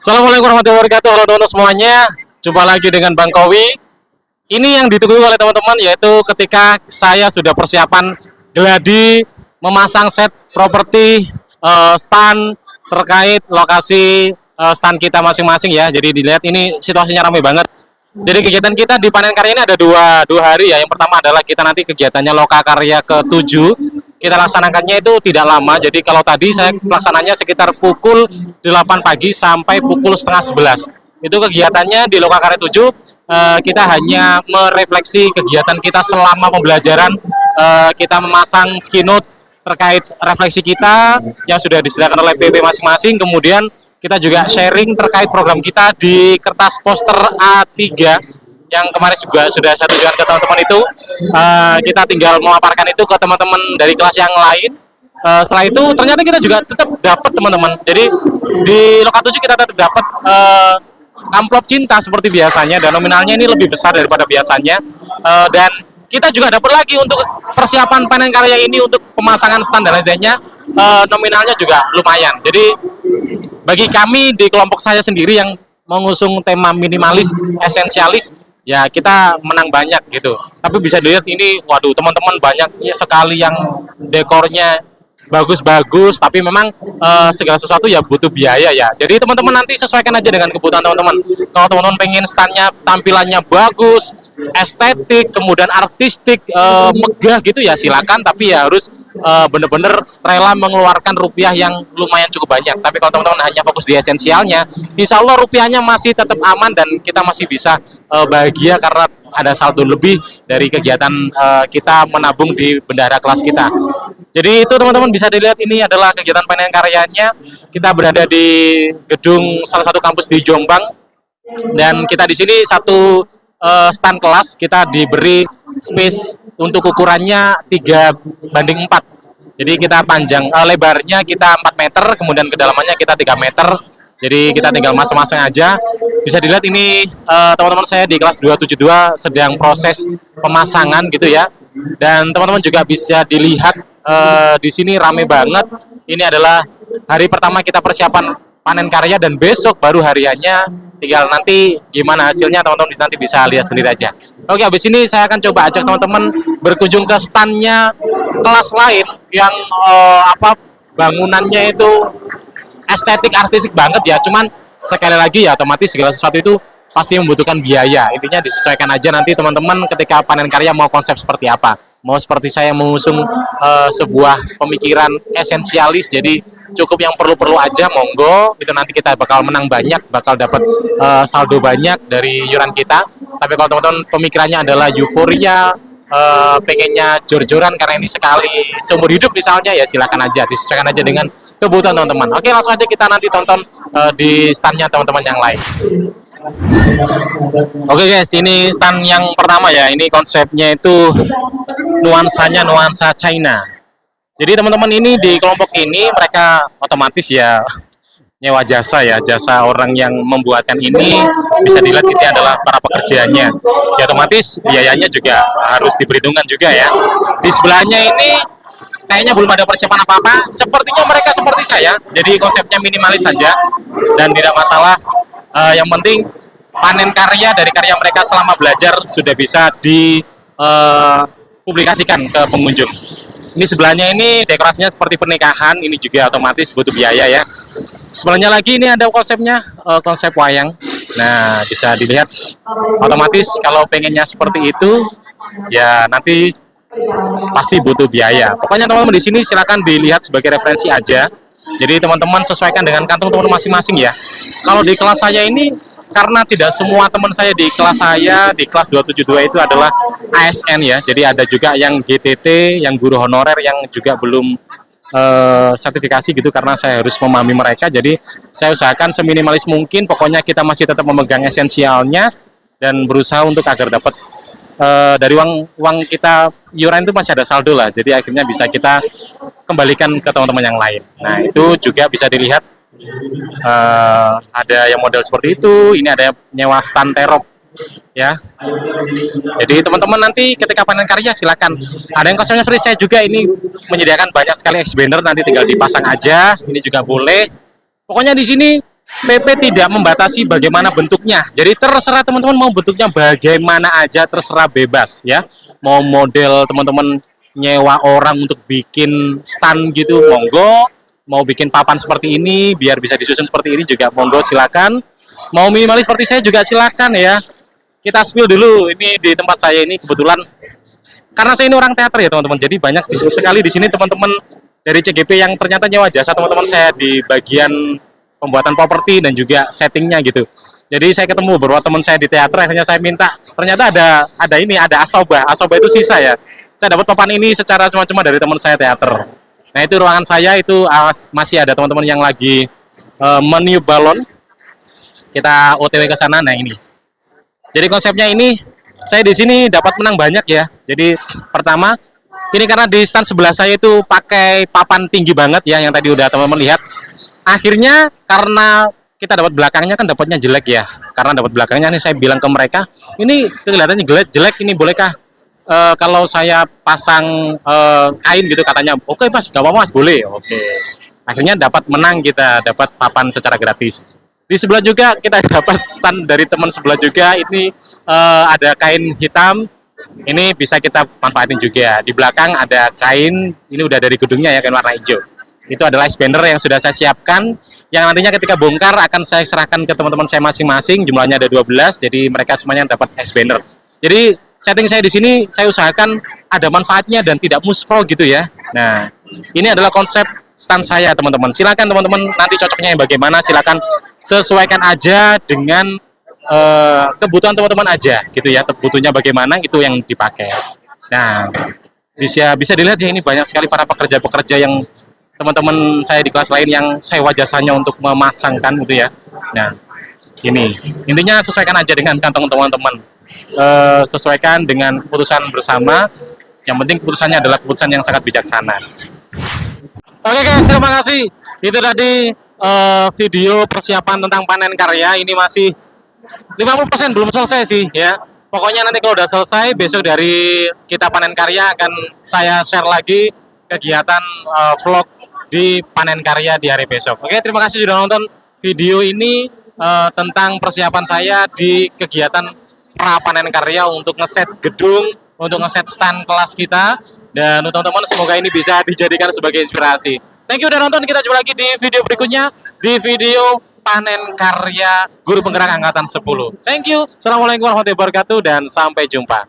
Assalamualaikum warahmatullahi wabarakatuh. Halo teman-teman semuanya. Jumpa lagi dengan Bang Kowi. Ini yang ditunggu oleh teman-teman, yaitu ketika saya sudah persiapan geladi memasang set properti stand terkait lokasi stand kita masing-masing ya. Jadi dilihat ini situasinya ramai banget. Jadi kegiatan kita di panen karya ini ada dua hari ya. Yang pertama adalah kita nanti kegiatannya Loka Karya ke-7. Kita laksanakannya itu tidak lama. Jadi kalau tadi saya pelaksananya sekitar pukul 8 pagi sampai pukul setengah 11. Itu kegiatannya di Loka Karya 7. Kita hanya merefleksi kegiatan kita selama pembelajaran. Kita memasang skinut terkait refleksi kita yang sudah disediakan oleh PP masing-masing. Kemudian kita juga sharing terkait program kita di kertas poster A3 yang kemarin juga sudah saya tunjukkan ke teman-teman itu. Kita tinggal memaparkan itu ke teman-teman dari kelas yang lain. Setelah itu ternyata kita juga tetap dapat teman-teman. Jadi di Loka 7 kita tetap dapat amplop cinta seperti biasanya, dan nominalnya ini lebih besar daripada biasanya. Dan kita juga dapat lagi untuk persiapan panen karya ini untuk pemasangan standarisasinya, nominalnya juga lumayan. Jadi bagi kami di kelompok saya sendiri yang mengusung tema minimalis esensialis, ya kita menang banyak gitu. Tapi bisa dilihat ini, waduh teman-teman banyak sekali yang dekornya bagus-bagus, tapi memang segala sesuatu ya butuh biaya ya. Jadi teman-teman nanti sesuaikan aja dengan kebutuhan teman-teman. Kalau teman-teman pengen standnya tampilannya bagus, estetik, kemudian artistik, megah gitu ya silakan, tapi ya harus bener-bener rela mengeluarkan rupiah yang lumayan cukup banyak. Tapi kalau teman-teman hanya fokus di esensialnya, insya Allah rupiahnya masih tetap aman dan kita masih bisa bahagia karena ada saldo lebih dari kegiatan kita menabung di bendahara kelas kita. Jadi itu teman-teman bisa dilihat, ini adalah kegiatan panen karyanya. Kita berada di gedung salah satu kampus di Jombang, dan kita di sini satu stand kelas kita diberi space untuk ukurannya 3:4. Jadi kita panjang lebarnya kita 4 meter, kemudian kedalamannya kita 3 meter. Jadi kita tinggal masang-masang aja. Bisa dilihat ini teman-teman saya di kelas 272 sedang proses pemasangan gitu ya. Dan teman-teman juga bisa dilihat di sini rame banget. Ini adalah hari pertama kita persiapan panen karya, dan besok baru hariannya. Tinggal nanti gimana hasilnya teman-teman nanti bisa lihat sendiri aja. Oke, habis ini saya akan coba ajak teman-teman berkunjung ke standnya kelas lain yang bangunannya itu estetik artistik banget ya. Cuman sekali lagi ya, otomatis segala sesuatu itu pasti membutuhkan biaya. Intinya disesuaikan aja nanti teman-teman ketika panen karya mau konsep seperti apa. Mau seperti saya mengusung sebuah pemikiran esensialis, jadi cukup yang perlu-perlu aja, monggo. Itu nanti kita bakal menang banyak, bakal dapat saldo banyak dari iuran kita. Tapi kalau teman-teman pemikirannya adalah euforia, pengennya jor-joran karena ini sekali seumur hidup misalnya, ya silakan aja, disesuaikan aja dengan kebutuhan teman-teman. Oke, langsung aja kita nanti tonton di standnya teman-teman yang lain. Oke guys, ini stand yang pertama ya. Ini konsepnya itu nuansanya nuansa China. Jadi teman-teman ini di kelompok ini mereka otomatis ya nyewa jasa ya, jasa orang yang membuatkan ini. Bisa dilihat ini adalah para pekerjaannya. Ya otomatis biayanya juga harus diperhitungkan juga ya. Di sebelahnya ini kayaknya belum ada persiapan apa-apa. Sepertinya mereka seperti saya. Jadi konsepnya minimalis saja dan tidak masalah. Yang penting panen karya dari karya mereka selama belajar sudah bisa dipublikasikan ke pengunjung. Ini sebelahnya ini dekorasinya seperti pernikahan, ini juga otomatis butuh biaya ya. Sebelahnya lagi ini ada konsepnya, konsep wayang. Nah, bisa dilihat otomatis kalau pengennya seperti itu ya nanti pasti butuh biaya. Pokoknya teman-teman di sini silakan dilihat sebagai referensi aja. Jadi teman-teman sesuaikan dengan kantong teman masing-masing ya. Kalau di kelas saya ini, karena tidak semua teman saya di kelas 272 itu adalah ASN ya. Jadi ada juga yang GTT, yang guru honorer yang juga belum sertifikasi gitu, karena saya harus memahami mereka. Jadi saya usahakan seminimalis mungkin. Pokoknya kita masih tetap memegang esensialnya dan berusaha untuk agar dapat dari uang kita iuran itu masih ada saldo lah. Jadi akhirnya bisa kita kembalikan ke teman-teman yang lain. Nah, itu juga bisa dilihat ada yang model seperti itu. Ini ada nyewa stand terop ya. Jadi teman-teman nanti ketika panen karya silakan. Ada yang konsepnya seperti saya juga, ini menyediakan banyak sekali X banner, nanti tinggal dipasang aja. Ini juga boleh. Pokoknya di sini PP tidak membatasi bagaimana bentuknya. Jadi terserah teman-teman mau bentuknya bagaimana aja, terserah bebas ya. Mau model teman-teman nyewa orang untuk bikin stand gitu, monggo. Mau bikin papan seperti ini biar bisa disusun seperti ini juga monggo, silakan. Mau minimalis seperti saya juga silakan ya. Kita spill dulu ini di tempat saya ini kebetulan karena saya ini orang teater ya teman-teman. Jadi banyak sekali di sini teman-teman dari CGP yang ternyata nyewa jasa teman-teman saya di bagian pembuatan properti dan juga settingnya gitu. Jadi saya ketemu beberapa teman saya di teater, akhirnya saya minta, ternyata ada asoba. Asoba itu sisa ya. Saya dapat papan ini secara cuma-cuma dari teman saya teater. Nah itu ruangan saya itu masih ada teman-teman yang lagi meniup balon. Kita OTW ke sana. Nah ini. Jadi konsepnya ini saya di sini dapat menang banyak ya. Jadi pertama ini karena di stand sebelah saya itu pakai papan tinggi banget ya, yang tadi udah teman-teman lihat. Akhirnya karena kita dapat belakangnya kan dapatnya jelek ya. Karena dapat belakangnya nih saya bilang ke mereka, ini kelihatannya jelek, ini bolehkah kalau saya pasang kain gitu, katanya. Oke Mas, gak apa-apa Mas, boleh. Oke. Akhirnya dapat menang, kita dapat papan secara gratis. Di sebelah juga kita dapat stand dari teman sebelah juga, ini ada kain hitam. Ini bisa kita manfaatin juga. Di belakang ada kain, ini udah dari gedungnya ya, kain warna hijau. Itu adalah ice banner yang sudah saya siapkan, yang nantinya ketika bongkar akan saya serahkan ke teman-teman saya masing-masing. Jumlahnya ada 12, jadi mereka semuanya dapat ice banner. Jadi setting saya di sini saya usahakan ada manfaatnya dan tidak muspro gitu ya. Nah, ini adalah konsep stand saya teman-teman. Silakan teman-teman nanti cocoknya yang bagaimana, silakan sesuaikan aja dengan kebutuhan teman-teman aja gitu ya. Butuhnya bagaimana itu yang dipakai. Nah, bisa dilihat ya, ini banyak sekali para pekerja-pekerja yang teman-teman saya di kelas lain yang sewa jasanya untuk memasangkan gitu ya. Nah, ini intinya sesuaikan aja dengan kantong teman-teman, sesuaikan dengan keputusan bersama. Yang penting keputusannya adalah keputusan yang sangat bijaksana. Oke guys, terima kasih. Itu tadi video persiapan tentang panen karya. Ini masih 50% belum selesai sih ya. Pokoknya nanti kalau udah selesai, besok dari kita panen karya akan saya share lagi kegiatan vlog di panen karya di hari besok. Oke, terima kasih sudah nonton video ini tentang persiapan saya di kegiatan pra panen karya untuk ngeset gedung, untuk ngeset stand kelas kita. Dan untuk teman-teman semoga ini bisa dijadikan sebagai inspirasi. Thank you udah nonton, kita jumpa lagi di video berikutnya, di video panen karya guru penggerak angkatan 10. Thank you. Assalamualaikum warahmatullahi wabarakatuh dan sampai jumpa.